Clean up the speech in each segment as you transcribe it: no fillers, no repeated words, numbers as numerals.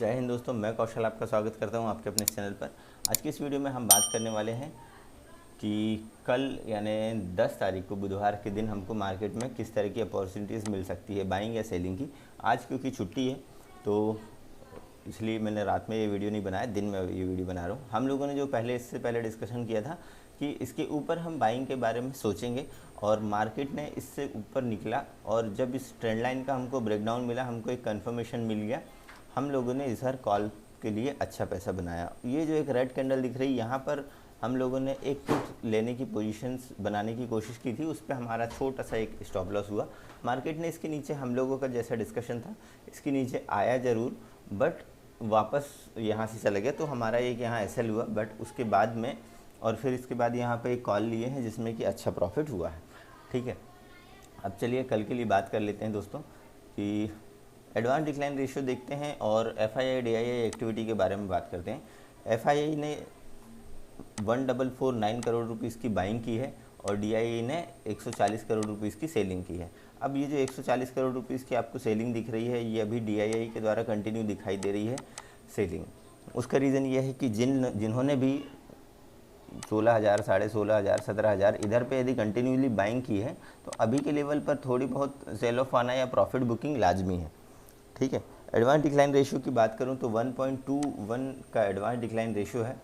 जय हिंद दोस्तों, मैं कौशल आपका स्वागत करता हूं आपके अपने चैनल पर। आज की इस वीडियो में हम बात करने वाले हैं कि कल यानी 10 तारीख को बुधवार के दिन हमको मार्केट में किस तरह की अपॉर्चुनिटीज़ मिल सकती है बाइंग या सेलिंग की। आज क्योंकि छुट्टी है तो इसलिए मैंने रात में ये वीडियो नहीं बनाया, दिन में ये वीडियो बना रहा हूँ। हम लोगों ने जो इससे पहले डिस्कशन किया था कि इसके ऊपर हम बाइंग के बारे में सोचेंगे और मार्केट ने इससे ऊपर निकला और जब इस ट्रेंड लाइन का हमको ब्रेकडाउन मिला, हमको एक कन्फर्मेशन मिल गया, हम लोगों ने इस हर कॉल के लिए अच्छा पैसा बनाया। ये जो एक रेड कैंडल दिख रही है यहाँ पर हम लोगों ने एक पुट लेने की पोजीशंस बनाने की कोशिश की थी, उस पर हमारा छोटा सा एक स्टॉप लॉस हुआ। मार्केट ने इसके नीचे हम लोगों का जैसा डिस्कशन था इसके नीचे आया ज़रूर, बट वापस यहाँ से चला गया, तो हमारा एक यहाँ एसएल हुआ। बट उसके बाद में और फिर इसके बाद यहाँ पे एक कॉल लिए हैं जिसमें कि अच्छा प्रॉफिट हुआ है। ठीक है, अब चलिए कल के लिए बात कर लेते हैं दोस्तों कि एडवांस डिक्लाइन रेशियो देखते हैं और एफआईआई डीआईआई एक्टिविटी के बारे में बात करते हैं। एफआईआई ने 1449 करोड़ रुपीज़ की बाइंग की है और डीआईआई ने 140 करोड़ रुपीज़ की सेलिंग की है। अब ये जो 140 करोड़ रुपीज़ की आपको सेलिंग दिख रही है, ये अभी डीआईआई के द्वारा कंटिन्यू दिखाई दे रही है सेलिंग। उसका रीज़न ये है कि जिन्होंने भी 16,000, 16,500, 17,000 इधर पे यदि कंटिन्यूली बाइंग की है तो अभी के लेवल पर थोड़ी बहुत सेल ऑफ आना या प्रॉफिट बुकिंग लाजमी है। ठीक है, एडवांस डिक्लाइन रेशियो की बात करूं तो 1.21 का एडवांस डिक्लाइन रेशियो है।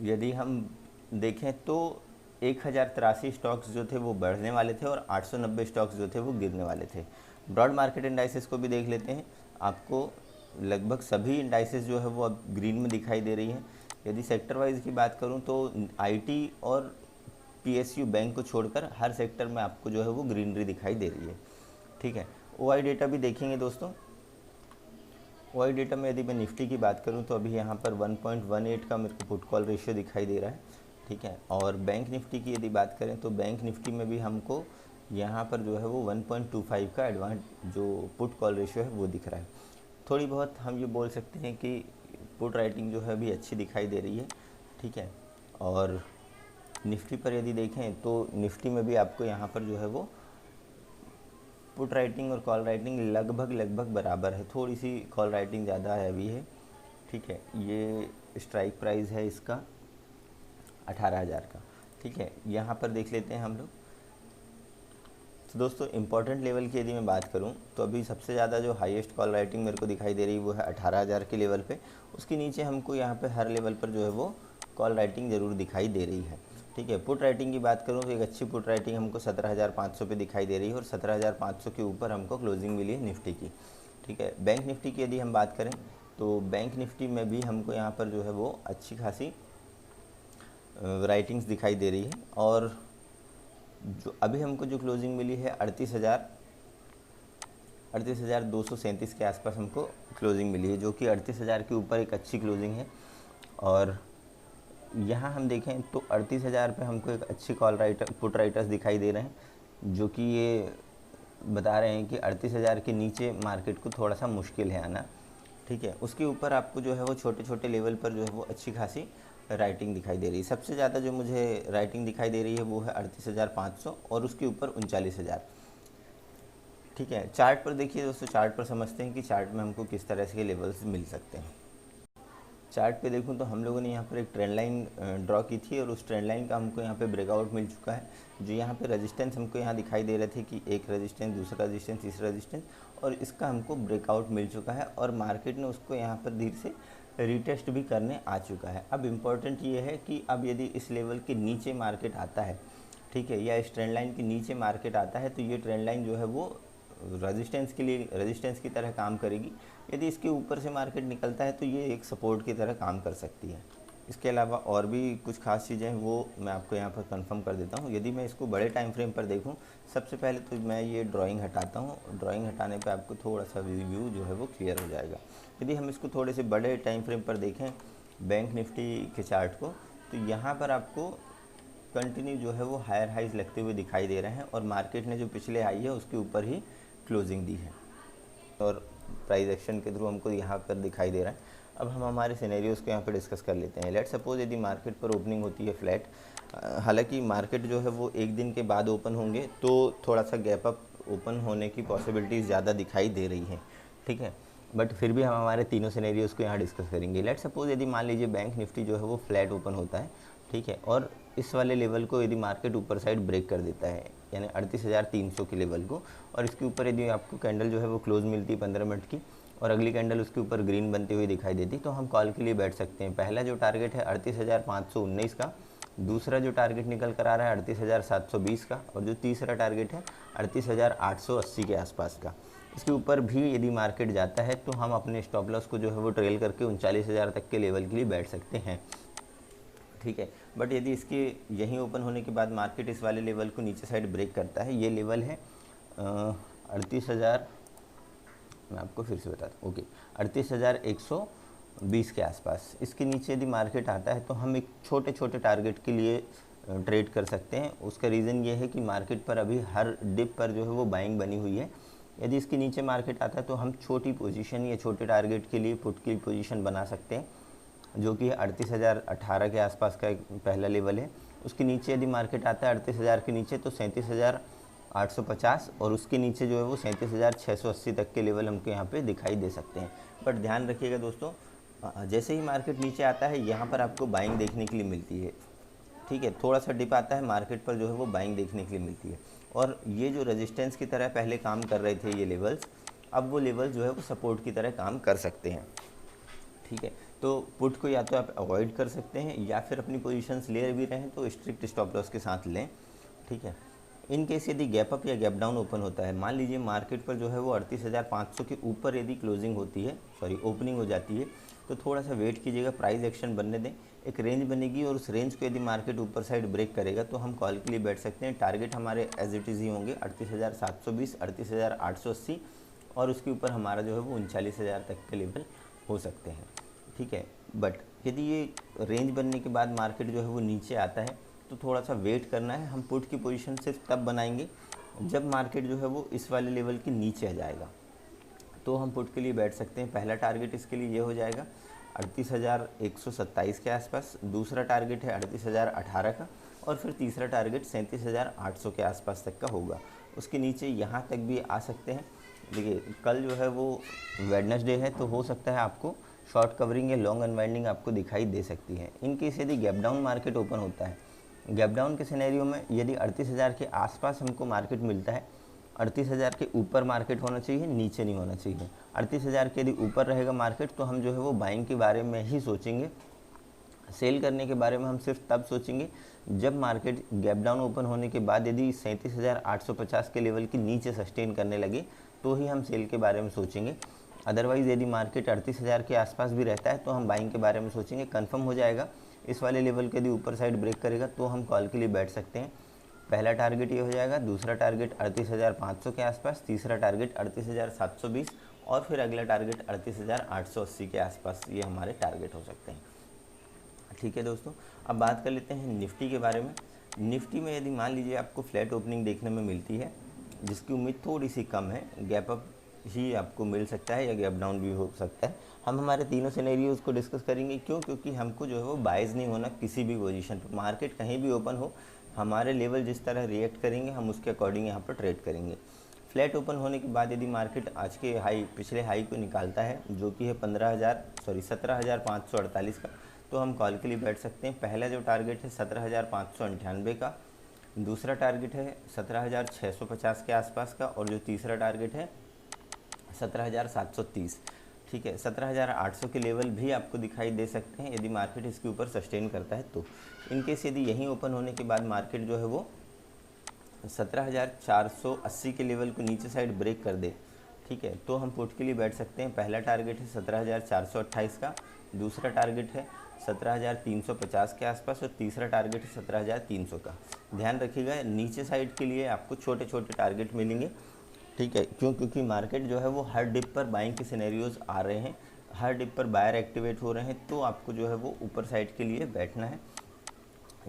यदि हम देखें तो 1083 स्टॉक्स जो थे वो बढ़ने वाले थे और 890 स्टॉक्स जो थे वो गिरने वाले थे। ब्रॉड मार्केट इंडाइसेस को भी देख लेते हैं, आपको लगभग सभी इंडाइसेस जो है वो अब ग्रीन में दिखाई दे रही हैं। यदि सेक्टर वाइज की बात करूं तो आईटी और पीएसयू बैंक को छोड़कर हर सेक्टर में आपको जो है वो ग्रीनरी दिखाई दे रही है। ठीक है, ओआई डेटा भी देखेंगे दोस्तों। ओआई डेटा में यदि मैं निफ्टी की बात करूं तो अभी यहाँ पर 1.18 का मेरे को पुट कॉल रेशियो दिखाई दे रहा है। ठीक है, और बैंक निफ्टी की यदि बात करें तो बैंक निफ्टी में भी हमको यहाँ पर जो है वो 1.25 का एडवांस जो पुट कॉल रेशियो है वो दिख रहा है। थोड़ी बहुत हम ये बोल सकते हैं कि पुट राइटिंग जो है अभी अच्छी दिखाई दे रही है। ठीक है, और निफ्टी पर यदि देखें तो निफ्टी में भी आपको यहाँ पर जो है वो पुट राइटिंग और कॉल राइटिंग लगभग बराबर है, थोड़ी सी कॉल राइटिंग ज़्यादा हैवी है। ठीक है, ये स्ट्राइक प्राइस है इसका 18,000 का। ठीक है, यहाँ पर देख लेते हैं हम लोग। तो दोस्तों इम्पॉर्टेंट लेवल की यदि मैं बात करूं तो अभी सबसे ज़्यादा जो हाईएस्ट कॉल राइटिंग मेरे को दिखाई दे रही है वो है 18,000 के लेवल पे। उसके नीचे हमको यहाँ पे हर लेवल पर जो है वो कॉल राइटिंग ज़रूर दिखाई दे रही है। ठीक है, पुट राइटिंग की बात करूं तो एक अच्छी पुट राइटिंग हमको 17,500 पे दिखाई दे रही है और 17,500 के ऊपर हमको क्लोजिंग मिली है निफ्टी की। ठीक है, बैंक निफ्टी की यदि हम बात करें तो बैंक निफ्टी में भी हमको यहाँ पर जो है वो अच्छी खासी राइटिंग्स दिखाई दे रही है और जो अभी हमको जो क्लोजिंग मिली है 38,237 के आसपास हमको क्लोजिंग मिली है, जो कि 38,000 के ऊपर एक अच्छी क्लोजिंग है। और यहाँ हम देखें तो 38,000 पे हमको एक अच्छी कॉल राइटर पुट राइटर्स दिखाई दे रहे हैं, जो कि ये बता रहे हैं कि 38,000 के नीचे मार्केट को थोड़ा सा मुश्किल है आना। ठीक है, उसके ऊपर आपको जो है वो छोटे छोटे लेवल पर जो है वो अच्छी खासी राइटिंग दिखाई दे रही है। सबसे ज़्यादा जो मुझे राइटिंग दिखाई दे रही है वो है 38,500 और उसके ऊपर 39,000। ठीक है, चार्ट पर देखिए दोस्तों, चार्ट पर समझते हैं कि चार्ट में हमको किस तरह से लेवल्स मिल सकते हैं। चार्ट पे देखूं तो हम लोगों ने यहाँ पर एक ट्रेंड लाइन ड्रॉ की थी और उस ट्रेंड लाइन का हमको यहाँ पे ब्रेकआउट मिल चुका है। जो यहाँ पे रेजिस्टेंस हमको यहाँ दिखाई दे रहे थे कि एक रेजिस्टेंस, दूसरा रेजिस्टेंस, तीसरा रेजिस्टेंस, और इसका हमको ब्रेकआउट मिल चुका है और मार्केट ने उसको यहाँ पर धीरे से रीटेस्ट भी करने आ चुका है। अब इम्पॉर्टेंट ये है कि अब यदि इस लेवल के नीचे मार्केट आता है, ठीक है, या इस ट्रेंड लाइन के नीचे मार्केट आता है तो ये ट्रेंड लाइन जो है वो रेजिस्टेंस के लिए रेजिस्टेंस की तरह काम करेगी। यदि इसके ऊपर से मार्केट निकलता है तो ये एक सपोर्ट की तरह काम कर सकती है। इसके अलावा और भी कुछ खास चीज़ें हैं वो मैं आपको यहाँ पर कंफर्म कर देता हूँ। यदि मैं इसको बड़े टाइम फ्रेम पर देखूँ, सबसे पहले तो मैं ये ड्राइंग हटाता हूँ। ड्राइंग हटाने पे आपको थोड़ा सा व्यू जो है वो क्लियर हो जाएगा। यदि हम इसको थोड़े से बड़े टाइम फ्रेम पर देखें बैंक निफ्टी के चार्ट को, तो यहाँ पर आपको कंटिन्यू जो है वो हायर हाइज लगते हुए दिखाई दे रहे हैं और मार्केट ने जो पिछले हाई है उसके ऊपर ही क्लोजिंग दी है और प्राइस एक्शन के थ्रू हमको यहाँ पर दिखाई दे रहा है। अब हम हमारे सिनेरियोज को यहाँ पर डिस्कस कर लेते हैं। लेट्स सपोज यदि मार्केट पर ओपनिंग होती है फ्लैट, हालांकि मार्केट जो है वो एक दिन के बाद ओपन होंगे तो थोड़ा सा गैप अप ओपन होने की पॉसिबिलिटीज़ ज़्यादा दिखाई दे रही हैं। ठीक है, बट फिर भी हम हमारे तीनों सिनेरियोज़ को यहाँ डिस्कस करेंगे। लेट सपोज यदि मान लीजिए बैंक निफ्टी जो है वो फ्लैट ओपन होता है, ठीक है, और इस वाले लेवल को यदि मार्केट ऊपर साइड ब्रेक कर देता है, यानी 38,300 के लेवल को, और इसके ऊपर यदि आपको कैंडल जो है वो क्लोज मिलती है 15 मिनट की, और अगली कैंडल उसके ऊपर ग्रीन बनती हुई दिखाई देती, तो हम कॉल के लिए बैठ सकते हैं। पहला जो टारगेट है 38,519 का, दूसरा जो टारगेट निकल कर आ रहा है 38,720 का, और जो तीसरा टारगेट है 38,880 के आसपास का। इसके ऊपर भी यदि मार्केट जाता है तो हम अपने स्टॉप लॉस को जो है वो ट्रेल करके 39,000 तक के लेवल के लिए बैठ सकते हैं, ठीक है। बट यदि इसके यहीं ओपन होने के बाद मार्केट इस वाले लेवल को नीचे साइड ब्रेक करता है, ये लेवल है 38,000, मैं आपको फिर से बताता हूँ, ओके, 38,120 के आसपास। इसके नीचे यदि मार्केट आता है तो हम एक छोटे छोटे टारगेट के लिए ट्रेड कर सकते हैं। उसका रीज़न ये है कि मार्केट पर अभी हर डिप पर जो है वो बाइंग बनी हुई है। यदि इसके नीचे मार्केट आता है तो हम छोटी पोजीशन या छोटे टारगेट के लिए पुट की पोजीशन बना सकते हैं, जो कि 38,018 के आसपास का एक पहला लेवल है। उसके नीचे यदि मार्केट आता है 38,000 के नीचे तो 37,850, और उसके नीचे जो है वो 37,680 तक के लेवल हमको यहाँ पे दिखाई दे सकते हैं। बट ध्यान रखिएगा दोस्तों, जैसे ही मार्केट नीचे आता है यहाँ पर आपको बाइंग देखने के लिए मिलती है, ठीक है। थोड़ा सा डिप आता है, मार्केट पर जो है वो बाइंग देखने के लिए मिलती है, और ये जो रेजिस्टेंस की तरह पहले काम कर रहे थे ये लेवल्स, अब वो लेवल जो है वो सपोर्ट की तरह काम कर सकते हैं, ठीक है। तो पुट को या तो आप अवॉइड कर सकते हैं, या फिर अपनी पोजीशंस ले भी रहे हैं तो स्ट्रिक्ट स्टॉप लॉस के साथ लें, ठीक है। इन केस यदि गैप अप या गैप डाउन ओपन होता है, मान लीजिए मार्केट पर जो है वो 38,500 के ऊपर यदि क्लोजिंग होती है, सॉरी ओपनिंग हो जाती है, तो थोड़ा सा वेट कीजिएगा, प्राइस एक्शन बनने दें, एक रेंज बनेगी, और उस रेंज को यदि मार्केट ऊपर साइड ब्रेक करेगा तो हम कॉल के लिए बैठ सकते हैं। टारगेट हमारे एज इट इज़ ही होंगे 38,720, 38,880, और उसके ऊपर हमारा जो है वो 39,000 तक के लेवल हो सकते हैं, ठीक है। बट यदि ये रेंज बनने के बाद मार्केट जो है वो नीचे आता है तो थोड़ा सा वेट करना है। हम पुट की पोजीशन सिर्फ तब बनाएंगे जब मार्केट जो है वो इस वाले लेवल के नीचे आ जाएगा, तो हम पुट के लिए बैठ सकते हैं। पहला टारगेट इसके लिए ये हो जाएगा 38,127 के आसपास, दूसरा टारगेट है 38,018 का, और फिर तीसरा टारगेट 37,800 के आसपास तक का होगा। उसके नीचे यहाँ तक भी आ सकते हैं। देखिए कल जो है वो वेडनेसडे है, तो हो सकता है आपको शॉर्ट कवरिंग या लॉन्ग अनवाइंडिंग आपको दिखाई दे सकती है। इन केस यदि गैप डाउन मार्केट ओपन होता है, गैप डाउन के सिनेरियो में यदि 38,000 के आसपास हमको मार्केट मिलता है, 38,000 के ऊपर मार्केट होना चाहिए, नीचे नहीं होना चाहिए। 38,000 के यदि ऊपर रहेगा मार्केट तो हम जो है वो बाइंग के बारे में ही सोचेंगे, सेल करने के बारे में हम सिर्फ तब सोचेंगे जब मार्केट गैप डाउन ओपन होने के बाद यदि 37,850 के लेवल के नीचे सस्टेन करने लगे तो ही हम सेल के बारे में सोचेंगे। अदरवाइज़ यदि मार्केट 38,000 के आसपास भी रहता है तो हम बाइंग के बारे में सोचेंगे। कंफर्म हो जाएगा इस वाले लेवल के यदि ऊपर साइड ब्रेक करेगा तो हम कॉल के लिए बैठ सकते हैं। पहला टारगेट ये हो जाएगा, दूसरा टारगेट 38,500 के आसपास, तीसरा टारगेट 38,720, और फिर अगला टारगेट 38,880 के आसपास। ये हमारे टारगेट हो सकते हैं, ठीक है दोस्तों। अब बात कर लेते हैं निफ्टी के बारे में। निफ्टी में यदि मान लीजिए आपको फ्लैट ओपनिंग देखने में मिलती है जिसकी उम्मीद थोड़ी सी कम है, गैप अप ही आपको मिल सकता है या गैप डाउन भी हो सकता है। हम हमारे तीनों सिनेरियोज को डिस्कस करेंगे। क्यों? क्योंकि हमको जो है वो बायस नहीं होना किसी भी पोजीशन पर। मार्केट कहीं भी ओपन हो, हमारे लेवल जिस तरह रिएक्ट करेंगे हम उसके अकॉर्डिंग यहाँ पर ट्रेड करेंगे। फ्लैट ओपन होने के बाद यदि मार्केट आज के हाई, पिछले हाई को निकालता है जो कि है 17,548 का, तो हम कॉल के लिए बैठ सकते हैं। पहला जो टारगेट है 17,598 का, दूसरा टारगेट है 17,650 के आसपास का, और जो तीसरा टारगेट है 17,730, ठीक है। 17,800 के लेवल भी आपको दिखाई दे सकते हैं यदि मार्केट इसके ऊपर सस्टेन करता है तो। इनकेस यदि यहीं ओपन होने के बाद मार्केट जो है वो 17,480 के लेवल को नीचे साइड ब्रेक कर दे, ठीक है, तो हम पुट के लिए बैठ सकते हैं। पहला टारगेट है 17,428 का, दूसरा टारगेट है 17,350 के आसपास, और तीसरा टारगेट है 17,300 का। ध्यान रखिएगा नीचे साइड के लिए आपको छोटे छोटे टारगेट मिलेंगे, ठीक है। क्यों? क्योंकि मार्केट जो है वो हर डिप पर बाइंग के सिनेरियोज आ रहे हैं, हर डिप पर बायर एक्टिवेट हो रहे हैं, तो आपको जो है वो ऊपर साइड के लिए बैठना है।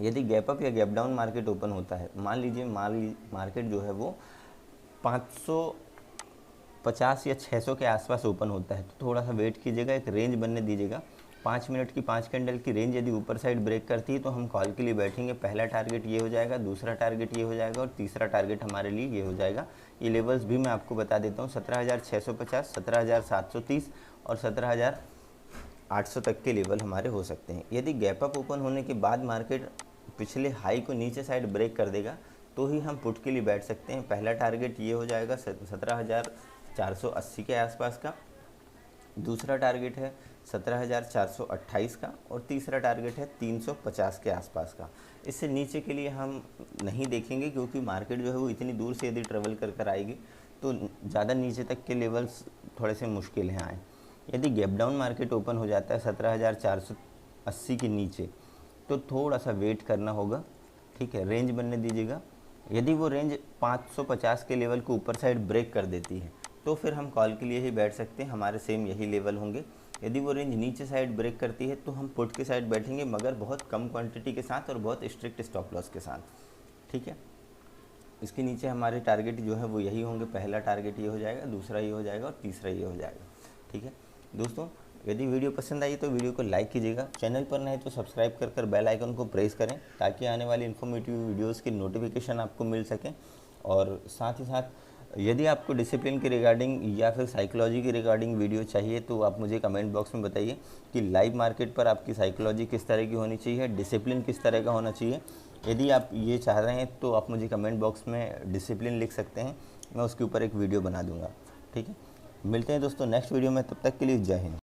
यदि गैप अप या गैप डाउन मार्केट ओपन होता है, मान लीजिए मार्केट जो है वो 550 या 600 के आसपास ओपन होता है, तो थोड़ा सा वेट कीजिएगा, एक रेंज बनने दीजिएगा। 5 मिनट की 5 कैंडल की रेंज यदि ऊपर साइड ब्रेक करती है तो हम कॉल के लिए बैठेंगे। पहला टारगेट ये हो जाएगा, दूसरा टारगेट ये हो जाएगा और तीसरा टारगेट हमारे लिए ये हो जाएगा। ये लेवल्स भी मैं आपको बता देता हूँ, 17,650, 17,730 और 17,800 तक के लेवल हमारे हो सकते हैं। यदि गैप अप ओपन होने के बाद मार्केट पिछले हाई को नीचे साइड ब्रेक कर देगा तो ही हम पुट के लिए बैठ सकते हैं। पहला टारगेट ये हो जाएगा 17,480 के आसपास का, दूसरा टारगेट है 17,428 का और तीसरा टारगेट है 350 के आसपास का। इससे नीचे के लिए हम नहीं देखेंगे क्योंकि मार्केट जो है वो इतनी दूर से यदि ट्रेवल कर कर आएगी तो ज़्यादा नीचे तक के लेवल्स थोड़े से मुश्किल हैं आए। यदि गैप डाउन मार्केट ओपन हो जाता है 17,480 के नीचे तो थोड़ा सा वेट करना होगा, ठीक है, रेंज बनने दीजिएगा। यदि वो रेंज 550 के लेवल को ऊपर साइड ब्रेक कर देती है तो फिर हम कॉल के लिए ही बैठ सकते हैं, हमारे सेम यही लेवल होंगे। यदि वो रेंज नीचे साइड ब्रेक करती है तो हम पुट के साइड बैठेंगे, मगर बहुत कम क्वांटिटी के साथ और बहुत स्ट्रिक्ट स्टॉप लॉस के साथ, ठीक है। इसके नीचे हमारे टारगेट जो है वो यही होंगे, पहला टारगेट ये हो जाएगा, दूसरा ये हो जाएगा और तीसरा ये हो जाएगा, ठीक है। दोस्तों यदि वीडियो पसंद आई तो वीडियो को लाइक कीजिएगा, चैनल पर नए तो सब्सक्राइब कर बेल आइकन को प्रेस करें ताकि आने वाली इन्फॉर्मेटिव वीडियोस की नोटिफिकेशन आपको मिल सकें। और साथ ही साथ यदि आपको डिसिप्लिन के रिगार्डिंग या फिर साइकोलॉजी के रिगार्डिंग वीडियो चाहिए तो आप मुझे कमेंट बॉक्स में बताइए कि लाइव मार्केट पर आपकी साइकोलॉजी किस तरह की होनी चाहिए, डिसिप्लिन किस तरह का होना चाहिए। यदि आप ये चाह रहे हैं तो आप मुझे कमेंट बॉक्स में डिसिप्लिन लिख सकते हैं, मैं उसके ऊपर एक वीडियो बना दूँगा, ठीक है। मिलते हैं दोस्तों नेक्स्ट वीडियो में, तब तक के लिए जय हिंद।